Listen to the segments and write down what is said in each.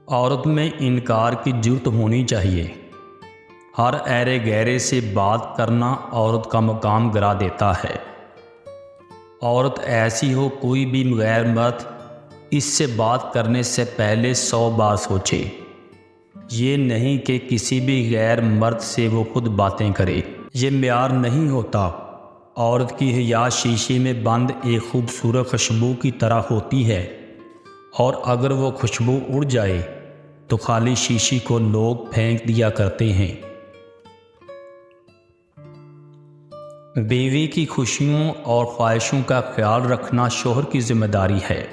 عورت میں انکار کی جرت ہونی چاہیے۔ ہر ایرے گہرے سے بات کرنا عورت کا مقام گرا دیتا ہے۔ عورت ایسی ہو کوئی بھی غیر مرد اس سے بات کرنے سے پہلے 100 بار سوچے۔ یہ نہیں کہ کسی بھی غیر مرد سے وہ خود باتیں کرے، یہ معیار نہیں ہوتا۔ عورت کی حیا شیشے میں بند ایک خوبصورت خوشبو کی طرح ہوتی ہے، اور اگر وہ خوشبو اڑ جائے تو خالی شیشے کو لوگ پھینک دیا کرتے ہیں۔ بیوی کی خوشیوں اور خواہشوں کا خیال رکھنا شوہر کی ذمہ داری ہے،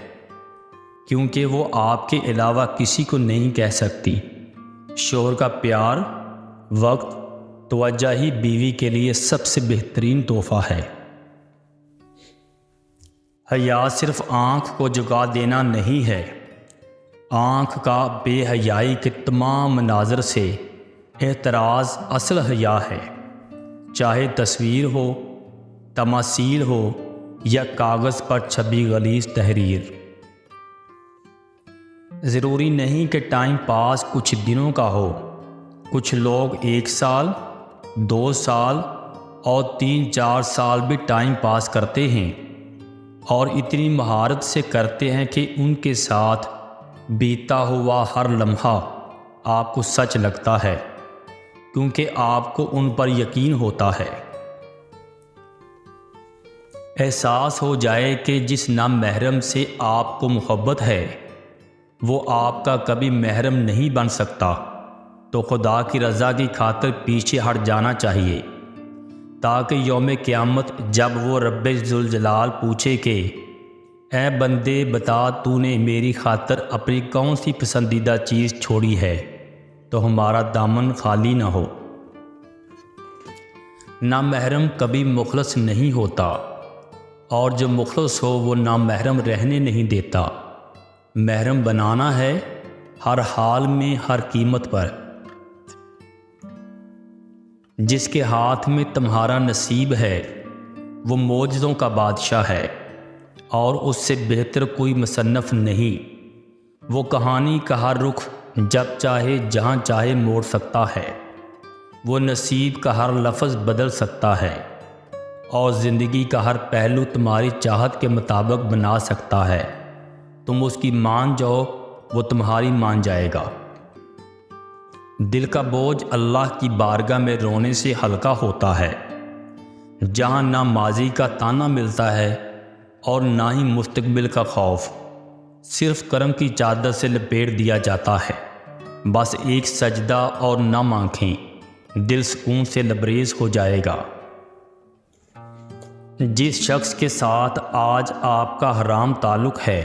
کیونکہ وہ آپ کے علاوہ کسی کو نہیں کہہ سکتی۔ شوہر کا پیار، وقت، توجہ ہی بیوی کے لیے سب سے بہترین تحفہ ہے۔ حیا صرف آنکھ کو جھکا دینا نہیں ہے، آنکھ کا بے حیائی کے تمام مناظر سے احتراز اصل حیا ہے، چاہے تصویر ہو، تماثیل ہو یا کاغذ پر چھپی غلیظ تحریر۔ ضروری نہیں کہ ٹائم پاس کچھ دنوں کا ہو، کچھ لوگ 1 سال، 2 سال اور 3-4 سال بھی ٹائم پاس کرتے ہیں، اور اتنی مہارت سے کرتے ہیں کہ ان کے ساتھ بیتا ہوا ہر لمحہ آپ کو سچ لگتا ہے، کیونکہ آپ کو ان پر یقین ہوتا ہے۔ احساس ہو جائے کہ جس نامحرم سے آپ کو محبت ہے وہ آپ کا کبھی محرم نہیں بن سکتا، تو خدا کی رضا کی خاطر پیچھے ہٹ جانا چاہیے، تاکہ یوم قیامت جب وہ رب ذوالجلال پوچھے کہ اے بندے بتا تو نے میری خاطر اپنی کون سی پسندیدہ چیز چھوڑی ہے، تو ہمارا دامن خالی نہ ہو۔ نامحرم کبھی مخلص نہیں ہوتا، اور جو مخلص ہو وہ نامحرم رہنے نہیں دیتا۔ محرم بنانا ہے ہر حال میں، ہر قیمت پر۔ جس کے ہاتھ میں تمہارا نصیب ہے وہ معجزوں کا بادشاہ ہے، اور اس سے بہتر کوئی مصنف نہیں۔ وہ کہانی کا ہر رخ جب چاہے جہاں چاہے موڑ سکتا ہے، وہ نصیب کا ہر لفظ بدل سکتا ہے، اور زندگی کا ہر پہلو تمہاری چاہت کے مطابق بنا سکتا ہے۔ تم اس کی مان جاؤ، وہ تمہاری مان جائے گا۔ دل کا بوجھ اللہ کی بارگاہ میں رونے سے ہلکا ہوتا ہے، جہاں نہ ماضی کا تانا ملتا ہے اور نہ ہی مستقبل کا خوف، صرف کرم کی چادر سے لپیٹ دیا جاتا ہے۔ بس ایک سجدہ اور نم آنکھیں، دل سکون سے لبریز ہو جائے گا۔ جس شخص کے ساتھ آج آپ کا حرام تعلق ہے،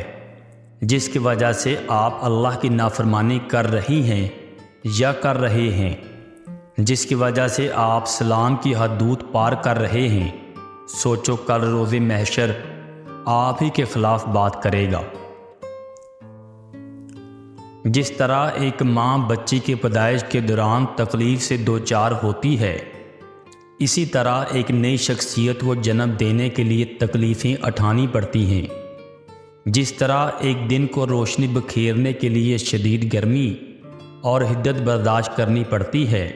جس کی وجہ سے آپ اللہ کی نافرمانی کر رہی ہیں یا کر رہے ہیں، جس کی وجہ سے آپ سلام کی حدود پار کر رہے ہیں، سوچو کل روز محشر آپ ہی کے خلاف بات کرے گا۔ جس طرح ایک ماں بچی کی پیدائش کے دوران تکلیف سے دوچار ہوتی ہے، اسی طرح ایک نئی شخصیت کو جنم دینے کے لیے تکلیفیں اٹھانی پڑتی ہیں۔ جس طرح ایک دن کو روشنی بکھیرنے کے لیے شدید گرمی اور حدت برداشت کرنی پڑتی ہے،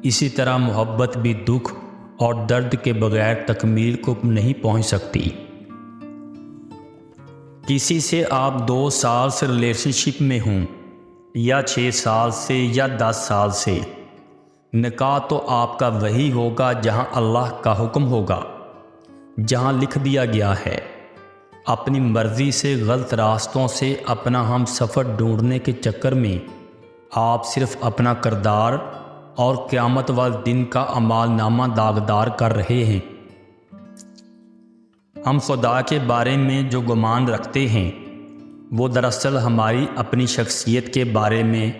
اسی طرح محبت بھی دکھ اور درد کے بغیر تکمیل کو نہیں پہنچ سکتی۔ کسی سے آپ 2 سال سے ریلیشن شپ میں ہوں، یا 6 سال سے یا 10 سال سے، نکاح تو آپ کا وہی ہوگا جہاں اللہ کا حکم ہوگا، جہاں لکھ دیا گیا ہے۔ اپنی مرضی سے غلط راستوں سے اپنا ہم سفر ڈھونڈنے کے چکر میں آپ صرف اپنا کردار اور قیامت والے دن کا اعمال نامہ داغدار کر رہے ہیں۔ ہم خدا کے بارے میں جو گمان رکھتے ہیں وہ دراصل ہماری اپنی شخصیت کے بارے میں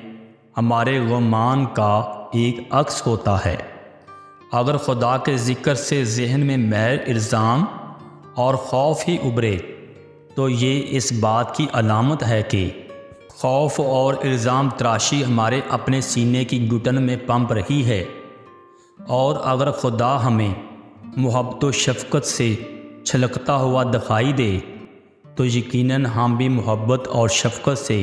ہمارے گمان کا ایک عکس ہوتا ہے۔ اگر خدا کے ذکر سے ذہن میں میل، الزام اور خوف ہی ابھرے تو یہ اس بات کی علامت ہے کہ خوف اور الزام تراشی ہمارے اپنے سینے کی گھٹن میں پنپ رہی ہے، اور اگر خدا ہمیں محبت و شفقت سے چھلکتا ہوا دکھائی دے تو یقیناً ہم بھی محبت اور شفقت سے